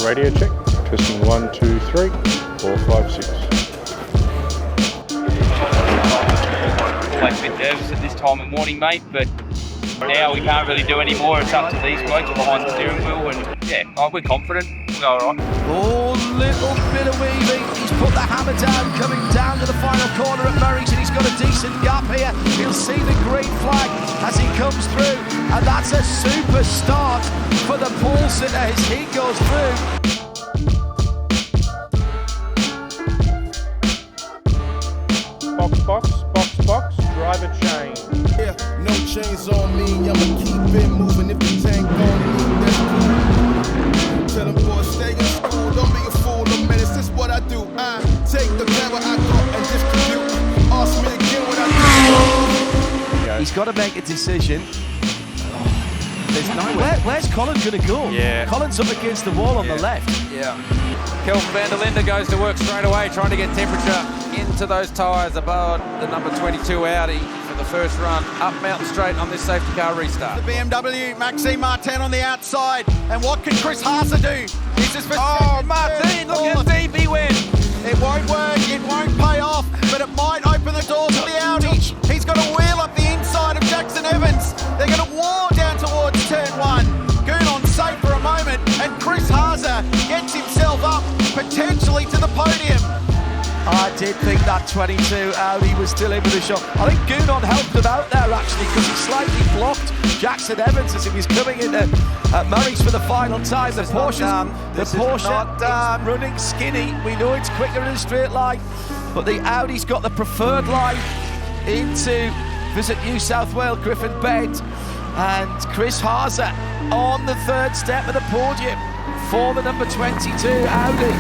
Radio check. Testing 1, 2, 3, 4, 5, 6. Always a bit nervous at this time of morning, mate, but now we can't really do any more. It's up to these blokes behind the steering wheel, and yeah, we're confident. We'll go all right. Oh, little bit of weaving. He's put the hammer down, coming down to the final corner at Murray's, and he's got a decent gap here. He'll see the green flag as he comes through, and that's a super start for the pole sitter as he goes through. Box, driver chain. Yeah, no chains on me, I'ma keep it moving if the tank on me, that's cool. Tell them boys stay in school, don't be a fool, no man, it's just what I do. I take the lever I go and distribute. Ask me again what I do. He's got to make a decision. There's where's Colin going to go? Yeah. Colin's up against the wall on the left. Yeah. Kelvin van der Linde goes to work straight away, trying to get temperature into those tyres above the number 22 Audi for the first run up Mountain Straight on this safety car restart. The BMW, Maxime Martin on the outside. And what can Chris Haase do? He's just Martin, look how deep he went. It won't work, it won't pay off, but it might open the door to the Audi. He's got to wheel up the inside of Jackson Evans. They're going to war down towards turn one. Goon on safe for a moment, and Chris Haase gets himself up, potentially to the podium. I did think that 22 Audi was still in with a shot. I think Goonon helped him out there actually, because he slightly blocked Jackson Evans as he was coming into Murray's for the final time. The Porsche is running skinny. We know it's quicker in a straight line, but the Audi's got the preferred line into Visit New South Wales Griffin Bend, and Chris Haase on the third step of the podium for the number 22 Audi.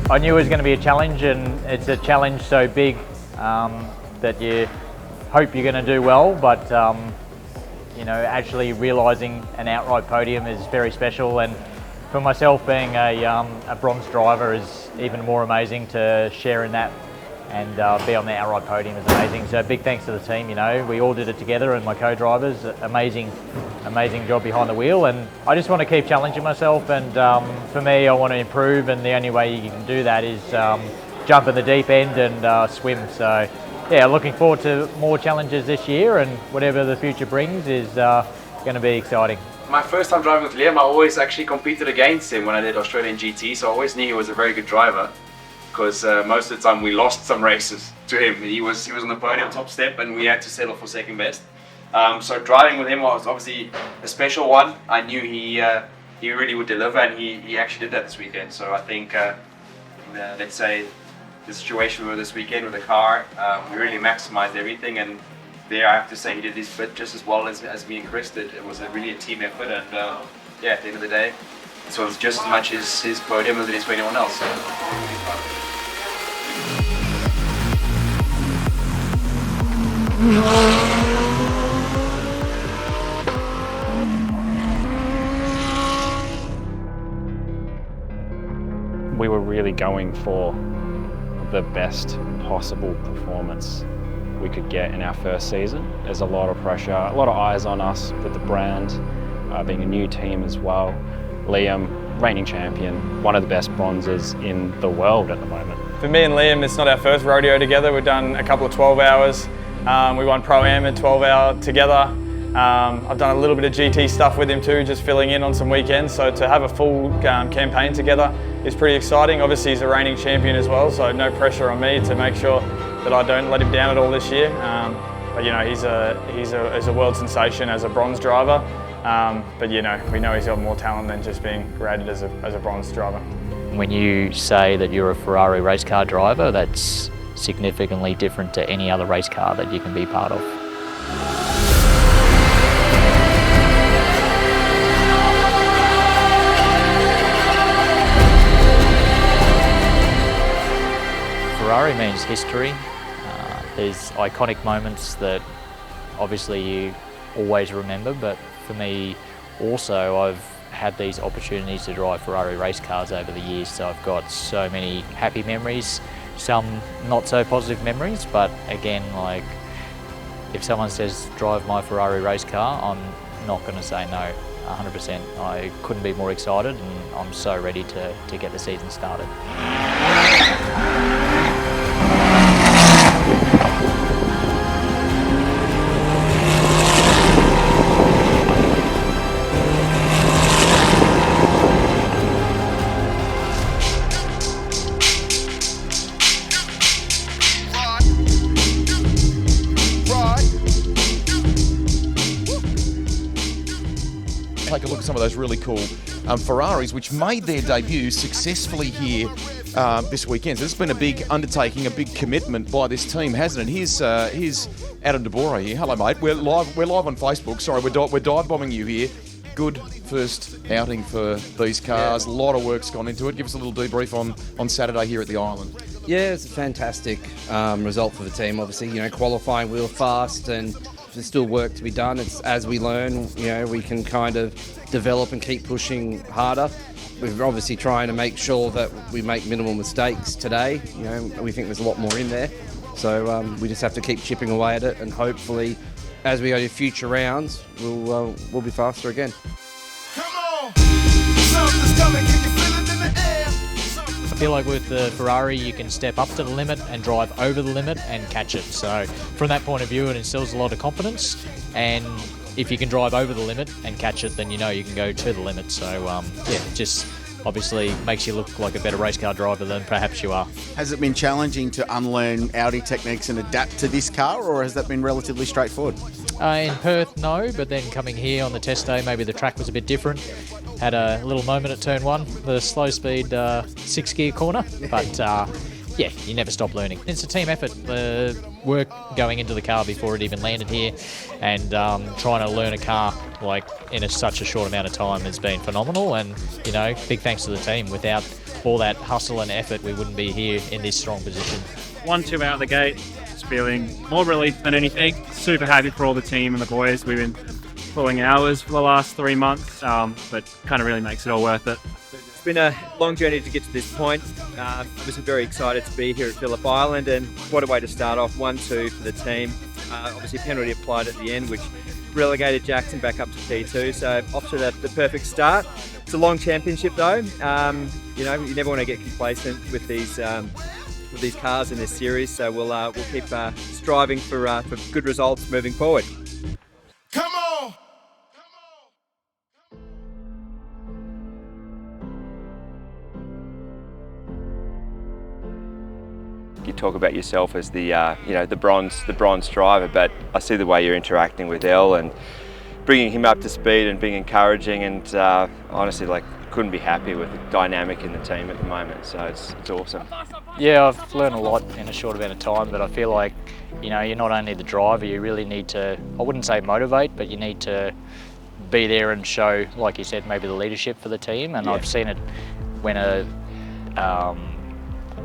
I knew it was going to be a challenge, and it's a challenge so big that you hope you're going to do well, but you know, actually realising an outright podium is very special, and for myself being a bronze driver is even more amazing. To share in that and be on the outright podium is amazing. So big thanks to the team, you know, we all did it together, and my co-drivers, amazing job behind the wheel, and I just want to keep challenging myself, and for me I want to improve, and the only way you can do that is jump in the deep end and swim. So yeah, looking forward to more challenges this year, and whatever the future brings is going to be exciting. My first time driving with Liam, I always actually competed against him when I did Australian GT, so I always knew he was a very good driver, because most of the time we lost some races to him. He was on the podium top step, and we had to settle for second best. So driving with him was obviously a special one. I knew he really would deliver, and he actually did that this weekend. So I think, let's say, the situation with this weekend with the car, we really maximized everything, and there I have to say he did his bit just as well as me and Chris did. It was really a team effort, and yeah, at the end of the day, so it was just as much his podium as it is for anyone else. So, really proud of it. We were really going for the best possible performance we could get in our first season. There's a lot of pressure, a lot of eyes on us with the brand, being a new team as well. Liam, reigning champion, one of the best bronzes in the world at the moment. For me and Liam, it's not our first rodeo together. We've done a couple of 12 hours. We won Pro-Am at 12 hour together. I've done a little bit of GT stuff with him too, just filling in on some weekends. So to have a full campaign together is pretty exciting. Obviously he's a reigning champion as well, so no pressure on me to make sure that I don't let him down at all this year. But you know, he's a world sensation as a bronze driver. But you know, we know he's got more talent than just being graded as a bronze driver. When you say that you're a Ferrari race car driver, that's significantly different to any other race car that you can be part of. Ferrari means history. There's iconic moments that obviously you always remember, but for me also I've had these opportunities to drive Ferrari race cars over the years, so I've got so many happy memories, some not so positive memories, but again, like, if someone says drive my Ferrari race car, I'm not going to say no, 100%. I couldn't be more excited, and I'm so ready to get the season started. Take a look at some of those really cool Ferraris, which made their debut successfully here this weekend. So this has been a big undertaking, a big commitment by this team, hasn't it? Here's Adam DeBora here. Hello, mate. We're live on Facebook. Sorry, we're dive bombing you here. Good first outing for these cars. Yeah. A lot of work's gone into it. Give us a little debrief on Saturday here at the Island. Yeah, it's a fantastic result for the team. Obviously, qualifying, we were fast, and there's still work to be done. It's as we learn, we can kind of develop and keep pushing harder. We're obviously trying to make sure that we make minimal mistakes today. We think there's a lot more in there. So we just have to keep chipping away at it, and hopefully, as we go to future rounds, we'll be faster again. Come on, something's coming, can you feel it in the air? I feel like with the Ferrari you can step up to the limit and drive over the limit and catch it. So from that point of view, it instills a lot of confidence, and if you can drive over the limit and catch it, then you can go to the limit. So just obviously makes you look like a better race car driver than perhaps you are. Has it been challenging to unlearn Audi techniques and adapt to this car, or has that been relatively straightforward? In Perth, no, but then coming here on the test day, maybe the track was a bit different. Had a little moment at turn one, the slow speed 6-gear corner, but you never stop learning. It's a team effort. The work going into the car before it even landed here, and trying to learn a car in such a short amount of time has been phenomenal. And big thanks to the team. Without all that hustle and effort, we wouldn't be here in this strong position. 1-2 out of the gate, just feeling more relief than anything. Super happy for all the team and the boys. We've been pulling hours for the last 3 months, but kind of really makes it all worth it. It's been a long journey to get to this point. Obviously very excited to be here at Phillip Island, and what a way to start off. 1-2 for the team. Obviously penalty applied at the end, which relegated Jackson back up to P2, so off to the perfect start. It's a long championship though. You never want to get complacent with these cars in this series, so we'll keep striving for good results moving forward. Come on! You talk about yourself as the bronze driver, but I see the way you're interacting with Elle and bringing him up to speed and being encouraging, and honestly, couldn't be happy with the dynamic in the team at the moment. So it's awesome. Yeah, I've learned a lot in a short amount of time, but I feel like you're not only the driver, you really need to, I wouldn't say motivate, but you need to be there and show, like you said, maybe the leadership for the team. And I've seen it when a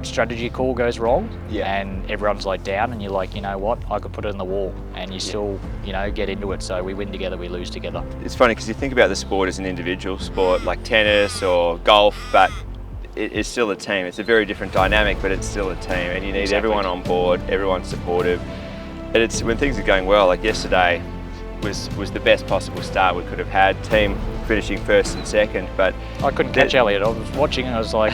strategy call goes wrong, and everyone's down, and you're like, you know what, I could put it in the wall, and you still get into it. So we win together, we lose together. It's funny because you think about the sport as an individual sport like tennis or golf, but it's still a team. It's a very different dynamic, but it's still a team, and you need everyone on board, everyone's supportive. And it's when things are going well, like yesterday was the best possible start we could have had, team finishing first and second, but I couldn't catch Elliot. I was watching and I was like,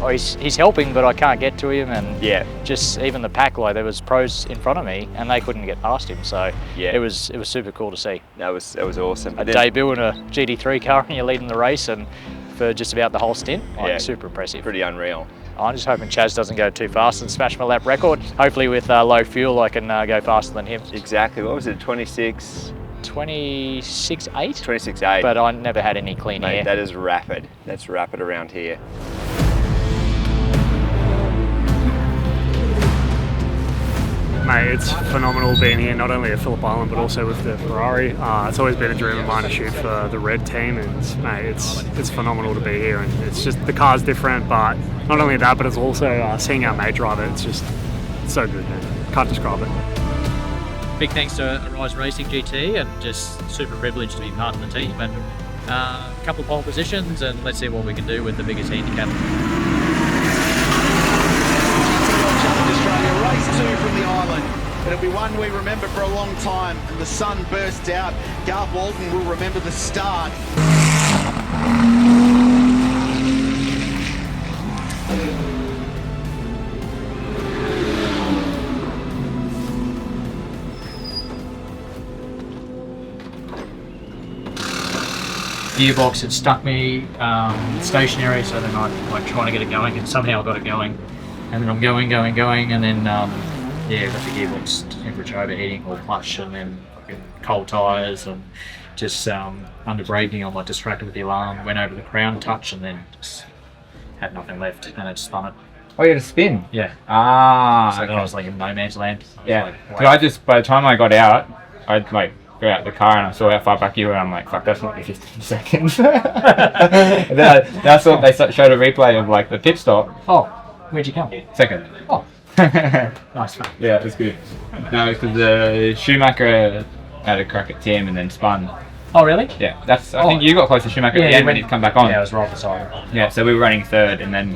oh, he's helping, but I can't get to him. And just even the pack, there was pros in front of me and they couldn't get past him. So it was super cool to see. That was awesome. A debut in a GT3 car, and you're leading the race, and for just about the whole stint, super impressive. Pretty unreal. I'm just hoping Chaz doesn't go too fast and smash my lap record. Hopefully with low fuel I can go faster than him. Exactly. What was it, 26? 26.8? 26.8. But I never had any clean air. That is rapid. That's rapid around here. Mate, it's phenomenal being here, not only at Phillip Island but also with the Ferrari. It's always been a dream of mine to shoot for the red team, and mate, it's phenomenal to be here. And it's just, the car's different, but not only that, but it's also seeing our mate drive it. It's so good, man. Can't describe it. big thanks to Arise Racing GT, and just super privileged to be part of the team, and a couple of pole positions, and let's see what we can do with the biggest handicap. Australia, race 2 from the island. It'll be one we remember for a long time, and the sun burst out. Garth Walton will remember the start. Gearbox had stuck me stationary, so then I like trying to get it going, and somehow I got it going, and then I'm going, and then yeah, got the gearbox temperature overheating or clutch, and then fucking cold tyres, and just under braking I like distracted with the alarm, went over the crown touch, and then just had nothing left, and it spun it. Oh, you had a spin? Yeah. Ah, so okay. I was like in no man's land. Yeah. So I just, by the time I got out, I'd like go out the car and I saw how far back you were, and I'm like, fuck, that's not 15 seconds. And then I saw they showed a replay of like the pit stop. Oh, where'd you come? Second. Oh. Nice. Yeah, it was good. No, because the Schumacher had a crack at Tim and then spun. Oh, really? Yeah, I think you got close to Schumacher at the end when he'd come back on. Yeah, I was right beside him. Yeah, so we were running third, and then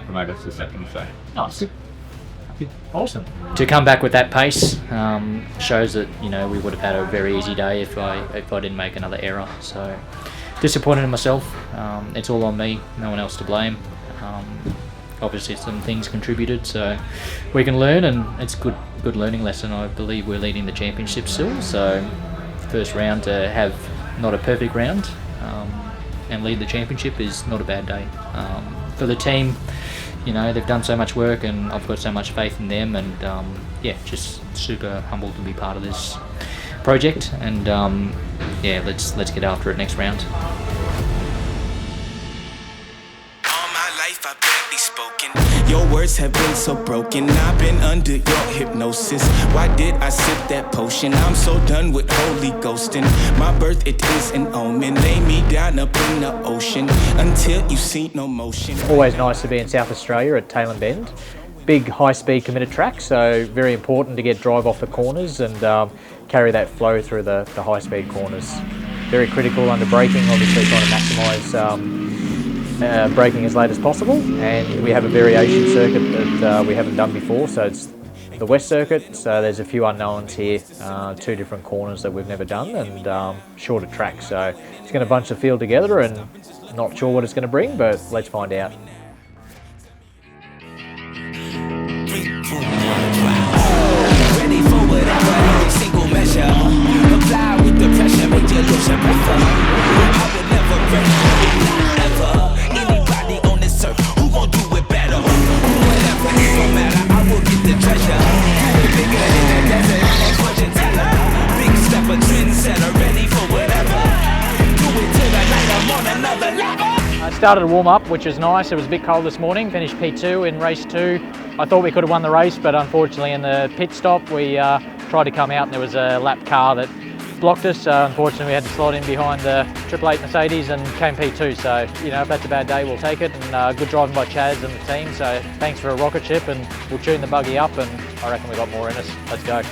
promoted to second. So nice. Awesome. To come back with that pace shows that we would have had a very easy day if I didn't make another error. So disappointed in myself. It's all on me. No one else to blame. Obviously some things contributed, so we can learn, and it's good learning lesson. I believe we're leading the championship still, so first round to have not a perfect round and lead the championship is not a bad day. For the team, they've done so much work, and I've got so much faith in them, and yeah, just super humbled to be part of this project, and yeah, let's get after it next round. Your words have been so broken, I've been under your hypnosis. Why did I sip that potion? I'm so done with holy ghosting. My birth, it is an omen. Lay me down up in the ocean until you see no motion. Always nice to be in South Australia at Tailem Bend. Big high-speed committed track, so very important to get drive off the corners and carry that flow through the high-speed corners. Very critical under braking, obviously trying to maximise braking as late as possible, and we have a variation circuit that we haven't done before, so it's the West Circuit, so there's a few unknowns here, 2 different corners that we've never done, and shorter tracks, so it's going to bunch the field together, and not sure what it's going to bring, but let's find out. Ready for whatever, every single measure. Comply with the pressure, make you lose your breath. I would never break ever. Anybody on this earth who gon' do it better? Whatever, it don't matter, I will get the treasure. Bigger than the desert, I'm a fortune teller. Big stepper, trendsetter, ready for whatever. Do it till the night I'm on another level. I started a warm-up, which was nice. It was a bit cold this morning. Finished P2 in race 2. I thought we could have won the race, but unfortunately in the pit stop we tried to come out and there was a lap car that blocked us. Unfortunately we had to slide in behind the 888 Mercedes and came P2. So, if that's a bad day, we'll take it. And good driving by Chaz and the team. So thanks for a rocket ship, and we'll tune the buggy up, and I reckon we got more in us. Let's go.